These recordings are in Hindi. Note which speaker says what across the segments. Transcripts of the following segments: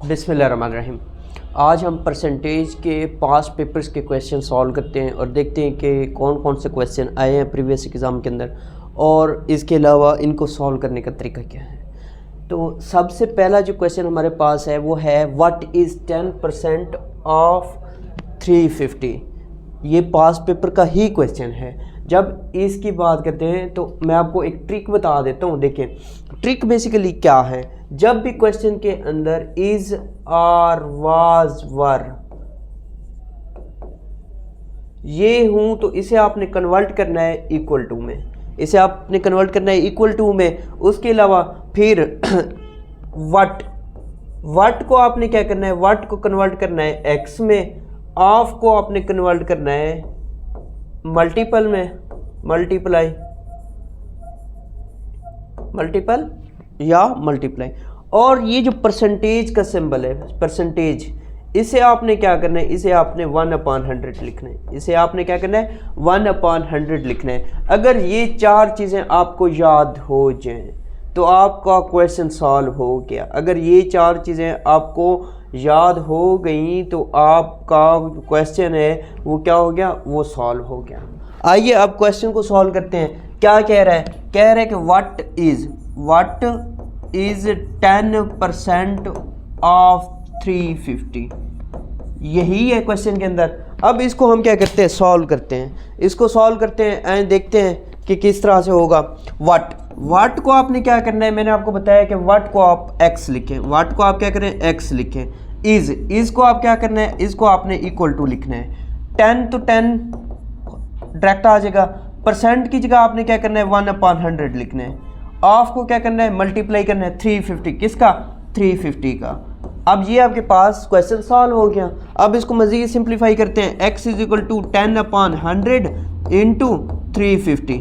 Speaker 1: बिस्मिल्लाहिर्रहमानिर्रहीम। आज हम परसेंटेज के पास पेपर्स के क्वेश्चन सॉल्व करते हैं और देखते हैं कि कौन कौन से क्वेश्चन आए हैं प्रीवियस एग्ज़ाम के अंदर और इसके अलावा इनको सॉल्व करने का तरीका क्या है। तो सबसे पहला जो क्वेश्चन हमारे पास है वो है व्हाट इज़ 10% ऑफ 350। ये पास पेपर का ही क्वेश्चन है। जब इसकी बात करते हैं तो मैं आपको एक ट्रिक बता देता हूँ। देखें, ट्रिक बेसिकली क्या है। जब भी क्वेश्चन के अंदर इज आर वाज वर ये हूं तो इसे आपने कन्वर्ट करना है इक्वल टू में। इसे आपने कन्वर्ट करना है इक्वल टू में। उसके अलावा फिर वट को आपने क्या करना है, वट को कन्वर्ट करना है एक्स में। ऑफ को आपने कन्वर्ट करना है मल्टीपल में, मल्टीपल या मल्टीप्लाई। और ये जो परसेंटेज का सिंबल है, परसेंटेज, इसे आपने क्या करना है, इसे आपने 1/100 लिखना है। इसे आपने क्या करना है, 1/100 लिखना है। अगर ये चार चीज़ें आपको याद हो जाएं तो आपका क्वेश्चन सॉल्व हो गया। अगर ये चार चीज़ें आपको याद हो गई तो आपका क्वेश्चन है वो क्या हो गया, वो सॉल्व हो गया। आइए अब क्वेश्चन को सॉल्व करते हैं। क्या कह रहा है, कह रहा है कि व्हाट इज 10% ऑफ 350। यही है क्वेश्चन के अंदर। अब इसको हम क्या करते हैं, सॉल्व करते हैं। इसको सॉल्व करते हैं एंड देखते हैं कि किस तरह से होगा। व्हाट को आपने क्या करना है, मैंने आपको बताया कि व्हाट को आप x लिखें। व्हाट को आप क्या करें, x लिखें। इज को आप क्या करना है, इसको आपने इक्वल टू लिखना है। 10 तो 10 डायरेक्ट आ जाएगा। परसेंट की जगह आपने क्या करना है, 1/100 लिखना है। ऑफ को क्या करना है, मल्टीप्लाई करना है 350। किसका, 350 का। अब ये आपके पास क्वेश्चन सॉल्व हो गया। अब इसको मज़ीद सिंप्लीफाई करते हैं। x is equal to 10/100 into 350।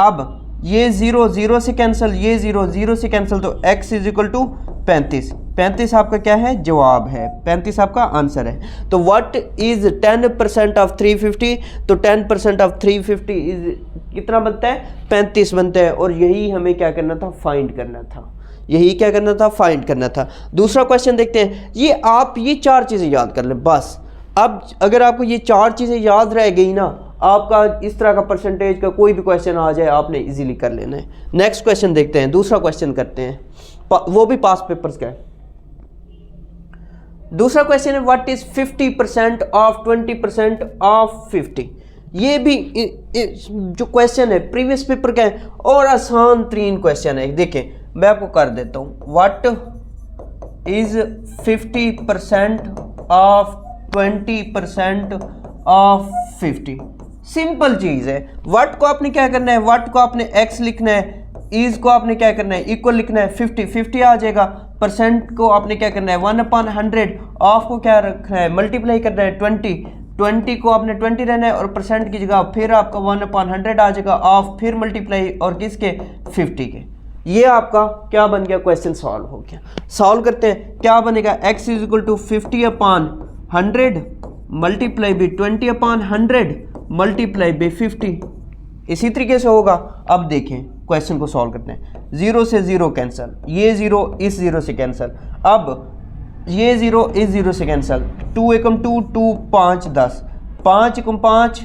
Speaker 1: अब ये 0 0 से कैंसिल, ये 0 0 से कैंसिल, तो x इज इक्वल टू 35। 35 आपका क्या है, जवाब है। 35 आपका आंसर है। तो व्हाट इज 10% ऑफ 350, तो 10% ऑफ 350 इज कितना बनता है, 35 बनता है। और यही हमें क्या करना था, फाइंड करना था। यही क्या करना था, फाइंड करना था। दूसरा क्वेश्चन देखते हैं। ये आप ये चार चीज़ें याद कर लें बस। अब अगर आपको ये चार चीज़ें याद रह गई ना, आपका इस तरह का परसेंटेज का कोई भी क्वेश्चन आ जाए आपने इजीली कर लेना है। नेक्स्ट क्वेश्चन देखते हैं, दूसरा क्वेश्चन करते हैं, वो भी पास पेपर्स का है। दूसरा क्वेश्चन है व्हाट इज 50% ऑफ 20% ऑफ 50। ये भी जो क्वेश्चन है प्रीवियस पेपर का है और आसान तरीन क्वेश्चन है। देखें मैं आपको कर देता हूं। What is 50% of 20% of 50। Simple चीज है। व्हाट को आपने क्या करना है, व्हाट को आपने x लिखना है। इज को आपने क्या करना है, इक्वल लिखना है। 50 आ जाएगा। परसेंट को आपने क्या करना है, 1/100। ऑफ को क्या रखना है, मल्टीप्लाई करना है 20 को आपने 20 रहना है और परसेंट की जगह फिर आपका 1/100 आ जाएगा। ऑफ फिर मल्टीप्लाई और किसके, 50 के। ये आपका क्या बन गया, क्वेश्चन सॉल्व हो गया। सॉल्व करते हैं, क्या बनेगा, x is equal to 50/100 multiply by 20/100 multiply by 50। इसी तरीके से होगा। अब देखें क्वेश्चन को सॉल्व करते हैं। 0 से 0 कैंसिल, ये 0 इस 0 से कैंसिल। अब ये 0 इस 0 से कैंसिल। 2 एकम 2 2 5 10, 5 एकम 5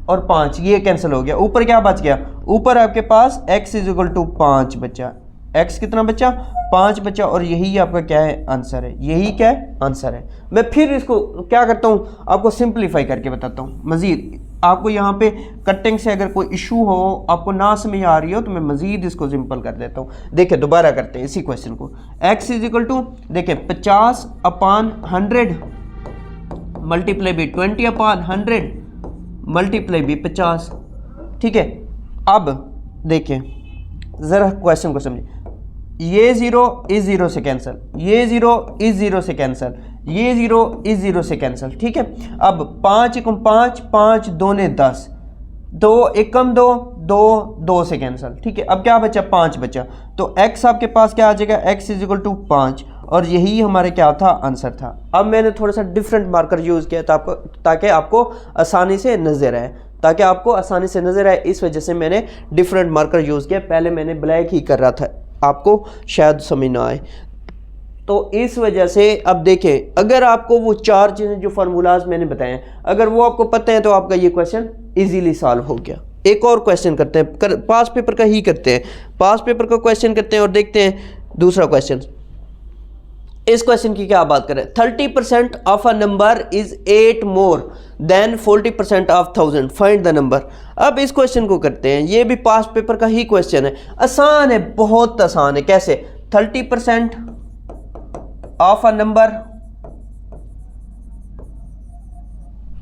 Speaker 1: और 5 ये कैंसिल हो गया। ऊपर क्या बच गया, ऊपर आपके पास x इज इक्वल टू 5 बचा। x कितना बचा, 5 बचा। और यही आपका क्या है, आंसर है। यही क्या है, आंसर है। मैं फिर इसको क्या करता हूँ, आपको सिंप्लीफाई करके बताता हूँ मज़ीद। आपको यहाँ पे कटिंग से अगर कोई इशू हो, आपको ना समझ आ रही हो, तो मैं मज़ीद इसको सिंपल कर देता हूँ। देखिए दोबारा करते हैं इसी क्वेश्चन को। x इज इक्वल टू देखिए 50/100 मल्टीप्लाई बाई 20/100 मल्टीप्लाई बाई 50। ठीक है। अब देखें ज़रा क्वेश्चन को समझिए। ये 0 इस 0 से कैंसिल, ये 0 इस 0 से कैंसिल, ये 0 इस 0 से कैंसिल। ठीक है। अब 5 एकम 5 5 2 ने 10, 2 एकम 2 2 2 से कैंसिल। ठीक है। अब क्या बचा, 5 बचा। तो x आपके पास क्या आ जाएगा, x इज इक्वल टू 5। और यही हमारे क्या था, आंसर था। अब मैंने थोड़ा सा डिफरेंट मार्कर यूज़ किया था आपको, ताकि आपको आसानी से नज़र आए, इस वजह से मैंने डिफरेंट मार्कर यूज़ किया। पहले मैंने ब्लैक ही कर रहा था, आपको शायद समझ ना आए। तो इस वजह से अब देखें, अगर आपको वो 4 चीज़ें जो फार्मूलाज मैंने बताए हैं अगर वो आपको पता है तो आपका ये क्वेश्चन इजीली सॉल्व हो गया। एक और क्वेश्चन करते हैं, पास पेपर का ही करते हैं, पास पेपर का क्वेश्चन करते हैं और देखते हैं दूसरा क्वेश्चन। इस क्वेश्चन की क्या बात करें, 30% of a number is 8 more than 40% of 1000, find the number. अब इस क्वेश्चन को करते हैं, ये भी पास पेपर का ही क्वेश्चन है, आसान है, बहुत आसान है। कैसे, 30% of a number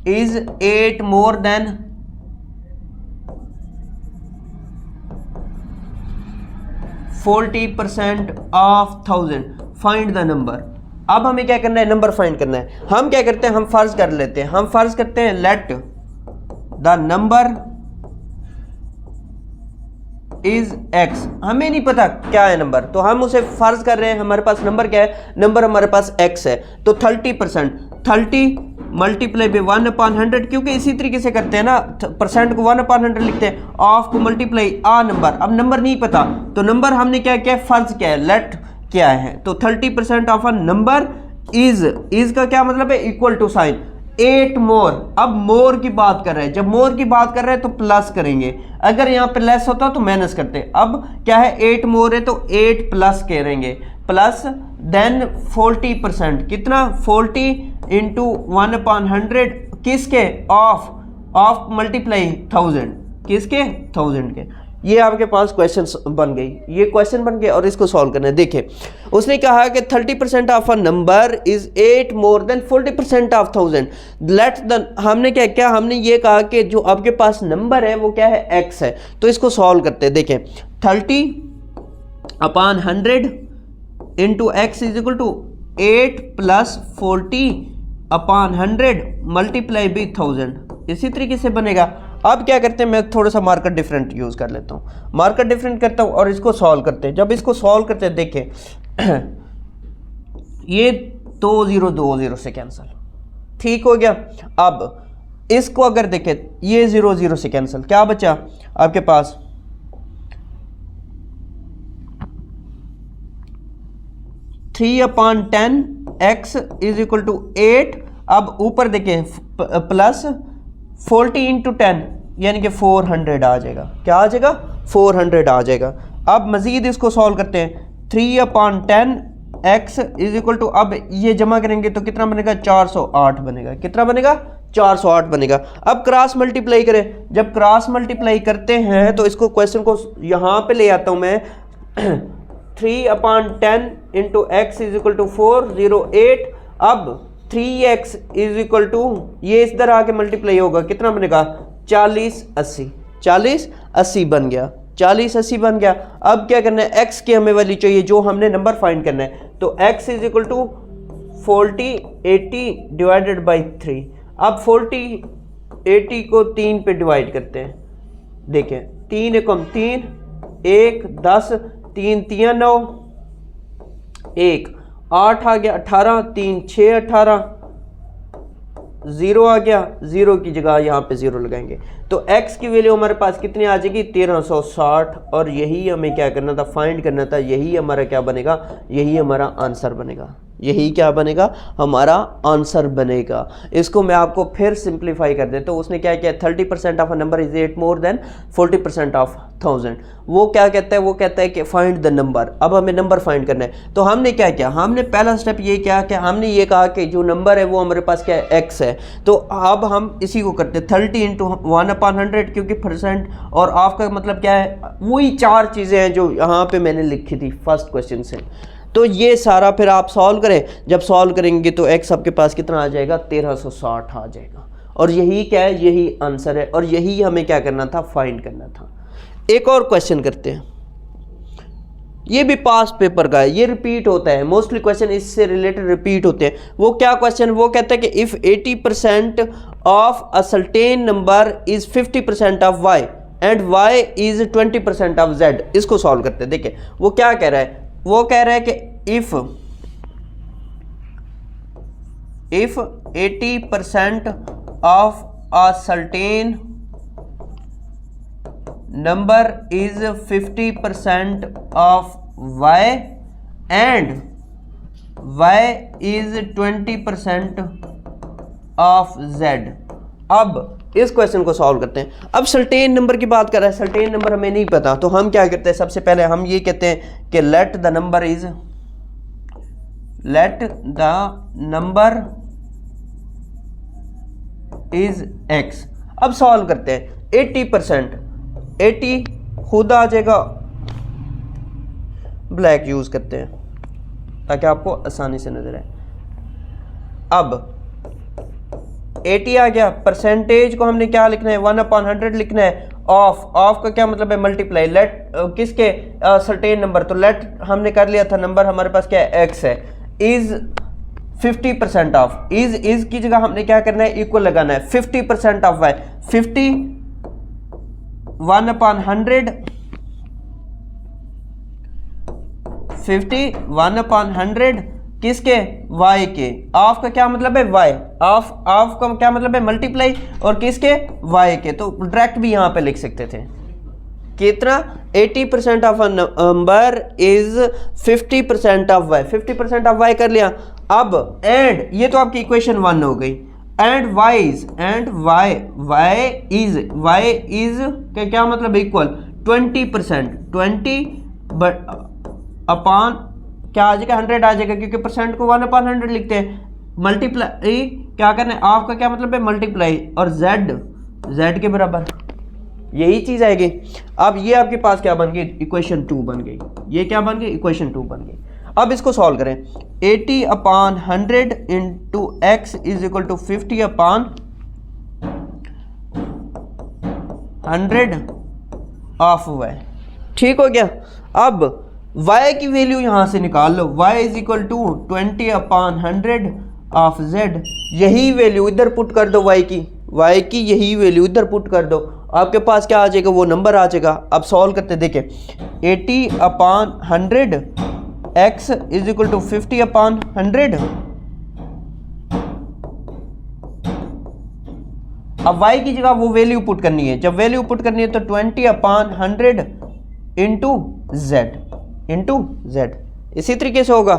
Speaker 1: is 8 more than 40% of 1000, find the number. अब हमें क्या करना है, नंबर फाइंड करना है। हम क्या करते हैं, हम फर्ज कर लेते हैं, हम फर्ज करते हैं let the number is x। हमें नहीं पता क्या है नंबर, तो हम उसे फर्ज कर रहे हैं हमारे पास नंबर क्या है, नंबर हमारे पास x है। तो 30%, 30 मल्टीप्लाई बाई 1/100, क्योंकि इसी तरीके से करते हैं ना, परसेंट को 1/100 लिखते हैं, ऑफ को मल्टीप्लाई आ नंबर। अब नंबर नहीं पता तो नंबर हमने क्या किया, फर्ज क्या है, लेट क्या है। तो 30% ऑफ अ नंबर इज का क्या मतलब है, इक्वल टू साइन 8 मोर। अब मोर की बात कर रहे हैं, जब मोर की बात कर रहे हैं तो प्लस करेंगे, अगर यहाँ पे लेस होता तो माइनस करते। अब क्या है, 8 मोर है तो 8 प्लस करेंगे, प्लस देन 40%, कितना 40 इंटू 1/100, किसके, ऑफ मल्टीप्लाई 1000, किसके, 1000 के। ये आपके पास क्वेश्चन बन गई, ये क्वेश्चन बन गया और इसको सॉल्व करना है। देखिए उसने कहा कि 30% of a number is 8 more than 40% of 1000, let the, हमने क्या क्या हमने ये कहा कि जो आपके पास नंबर है वो क्या है, x है। तो इसको सॉल्व करते हैं। देखें 30/100 into x is equal to 8 plus 40/100 multiply by 1000, इसी तरीके से बनेगा। अब क्या करते हैं, मैं थोड़ा सा मार्कर डिफरेंट यूज़ कर लेता हूँ, मार्कर डिफरेंट करता हूँ और इसको सॉल्व करते हैं। जब इसको सॉल्व करते हैं देखें ये 2 0 2 0 से कैंसिल, ठीक हो गया। अब इसको अगर देखें, ये 0 0 से कैंसिल, क्या बचा आपके पास, 3/10 x इज इक्वल टू 8। अब ऊपर देखें प्लस 40 इंटू 10 यानी कि 400 आ जाएगा, क्या आ जाएगा, 400 आ जाएगा। अब मजीद इसको सॉल्व करते हैं, 3/10 x इज इक्वल टू, अब ये जमा करेंगे तो कितना बनेगा, 408 बनेगा, कितना बनेगा, 408 बनेगा। अब क्रॉस मल्टीप्लाई करें, जब क्रॉस मल्टीप्लाई करते हैं तो इसको क्वेश्चन को यहाँ पे ले आता हूँ मैं 3/10 into x is equal to 408। अब 3x इज इक्वल टू, ये इस तरह आके मल्टीप्लाई होगा, कितना बनेगा, 40 80, 40 80 बन गया, 40 80 बन गया। अब क्या करना है, x की हमें वैल्यू चाहिए जो हमने नंबर फाइंड करना है, तो x is equal to 40 80 divided by 3। अब 40 80 को 3 पे डिवाइड करते हैं, देखें 3 एकम 3, 1 10, 3 3 9, 1 8 आ गया, 18 3 6 18, 0 आ गया, 0 की जगह यहाँ पे 0 लगाएंगे तो x की वैल्यू हमारे पास कितनी आ जाएगी, 1360। और यही हमें क्या करना था, फाइंड करना था, यही हमारा क्या बनेगा, यही हमारा आंसर बनेगा, यही क्या बनेगा, हमारा आंसर बनेगा। इसको मैं आपको फिर सिंप्लीफाई कर देता हूँ। उसने क्या किया, 30% of a number is 8 more than 40% of 1000। वो क्या कहता है, वो कहता है कि फाइंड द नंबर। अब हमें नंबर फाइंड करना है, तो हमने क्या किया, हमने पहला स्टेप ये किया कि हमने ये कहा कि जो नंबर है वो हमारे पास क्या है, x है। तो अब हम इसी को करते हैं 30 इंटू 1/100, क्योंकि परसेंट और ऑफ का मतलब क्या है, वही 4 चीज़ें हैं जो यहाँ पे मैंने लिखी थी फर्स्ट क्वेश्चन से। तो ये सारा फिर आप सॉल्व करें, जब सॉल्व करेंगे तो x आपके पास कितना आ जाएगा, 1360 आ जाएगा। और यही क्या है, यही आंसर है, और यही हमें क्या करना था, फाइंड करना था। एक और क्वेश्चन करते हैं, ये भी पास पेपर का है, ये रिपीट होता है, मोस्टली क्वेश्चन इससे रिलेटेड रिपीट होते हैं। वो क्या क्वेश्चन, वो कहता है कि if 80% of a certain number is 50% of y and y is 20% of z। इसको सॉल्व करते हैं। देखिए वो क्या कह रहा है, वो कह रहा है कि if 80% of a certain number is 50% of y and y is 20% of z। अब इस क्वेश्चन को सॉल्व करते हैं। अब सर्टेन नंबर की बात कर रहा है, सर्टेन नंबर हमें नहीं पता, तो हम क्या करते हैं, सबसे पहले हम ये कहते हैं कि let the number is x। अब सॉल्व करते हैं। 80%, 80 खुद आ जाएगा, ब्लैक यूज करते हैं ताकि आपको आसानी से नजर आए। अब 80 आ गया, परसेंटेज को हमने क्या लिखना है, 1/100 लिखना है। ऑफ का क्या मतलब है, मल्टीप्लाई। लेट किसके, सर्टेन नंबर, तो लेट हमने कर लिया था, नंबर हमारे पास क्या है, x है। इज 50% ऑफ, इज की जगह हमने क्या करना है, इक्वल लगाना है। 50% ऑफ y, 50 1/100, 50 1/100 किसके, y के। ऑफ का क्या मतलब है, y। ऑफ का क्या मतलब है, मल्टीप्लाई, और किसके, y के। तो डायरेक्ट भी यहां पे लिख सकते थे कितना, 80% of a number is 50% of y। 50% of y कर लिया। अब एंड, ये तो आपकी इक्वेशन 1 हो गई। एंड y इज क्या मतलब, इक्वल 20%, 20 अपॉन क्या आ जाएगा, 100 आ जाएगा, क्योंकि परसेंट को 1/100 लिखते हैं। मल्टीप्लाई क्या करना है, ऑफ का क्या मतलब है, मल्टीप्लाई, और z के बराबर, यही चीज आएगी। अब ये आपके पास क्या बन गई, इक्वेशन 2 बन गई। ये क्या बन गई, इक्वेशन 2 बन गई। अब इसको सॉल्व करें। 80/100 into x is equal to 50/100 of y। ठीक हो गया। अब y की वैल्यू यहां से निकाल लो, y is equal to 20/100 of z। यही वैल्यू इधर पुट कर दो, y की यही वैल्यू इधर पुट कर दो, आपके पास क्या आ जाएगा, वो नंबर आ जाएगा। अब सॉल्व करते देखें, 80/100 x इज इक्वल टू 50/100। अब y की जगह वो वैल्यू पुट करनी है। जब वैल्यू पुट करनी है तो 20/100 इंटू z इसी तरीके से होगा।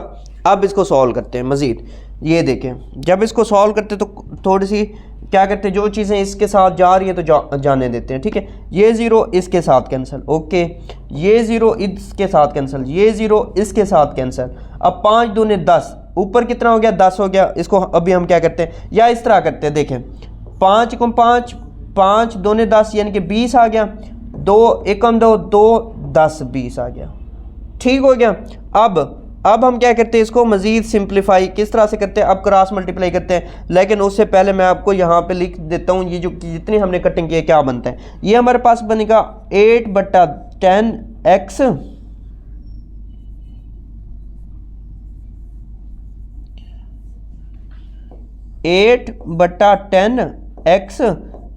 Speaker 1: अब इसको सॉल्व करते हैं मजीद। ये देखें, जब इसको सॉल्व करते हैं तो थोड़ी सी क्या करते हैं, जो चीज़ें इसके साथ जा रही है तो जाने देते हैं। ठीक है, ये 0 इसके साथ कैंसिल, ओके, ये 0 इसके साथ कैंसिल, ये 0 इसके साथ कैंसिल। अब 5 दूने 10, ऊपर कितना हो गया, 10 हो गया। इसको अभी हम क्या करते हैं, या इस तरह करते हैं, देखें 5 को 5, 5 दूने 10 यानी कि 20 आ गया। 2 एकम 2, 2 10 20 आ गया। ठीक हो गया। अब हम क्या करते हैं, इसको मजीद सिंप्लीफाई किस तरह से करते हैं, अब क्रॉस मल्टीप्लाई करते हैं। लेकिन उससे पहले मैं आपको यहाँ पे लिख देता हूँ, ये जो जितनी हमने कटिंग की है क्या बनता है। ये हमारे पास बनेगा 8/10x 8/10x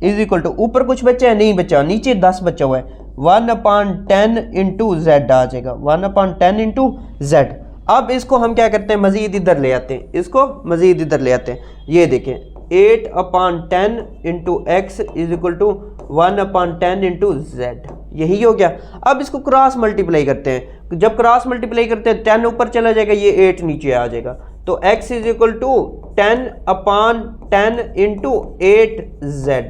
Speaker 1: is equal to, ऊपर कुछ बचा है, नहीं बचा, नीचे 10 बचा हुआ है, 1/10 इंटू z आ जाएगा, 1/10 इंटू z। अब इसको हम क्या करते हैं, मजीद इधर ले आते हैं, इसको मजीद इधर ले आते हैं। ये देखें 8/10 into x is equal to 1/10 into z, यही हो गया। अब इसको क्रॉस मल्टीप्लाई करते हैं। जब क्रॉस मल्टीप्लाई करते हैं 10 ऊपर चला जाएगा, ये 8 नीचे आ जाएगा, तो x is equal to 10/10 into 8z।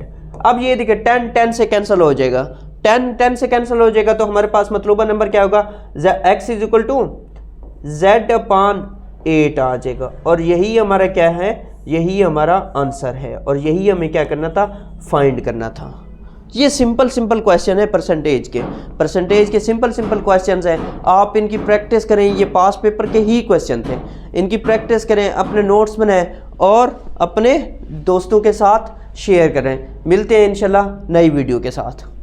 Speaker 1: अब ये देखिए 10 से कैंसिल हो जाएगा, 10 से कैंसिल हो जाएगा, तो हमारे पास मतलूबा नंबर क्या होगा, x is equal to z/8 आ जाएगा। और यही हमारा क्या है, यही हमारा आंसर है, और यही हमें क्या करना था, फाइंड करना था। ये सिंपल क्वेश्चन है परसेंटेज के सिंपल क्वेश्चन हैं। आप इनकी प्रैक्टिस करें, ये पास पेपर के ही क्वेश्चन थे, इनकी प्रैक्टिस करें, अपने नोट्स बनाएं और अपने दोस्तों के साथ शेयर करें। मिलते हैं इंशाल्लाह नई वीडियो के साथ।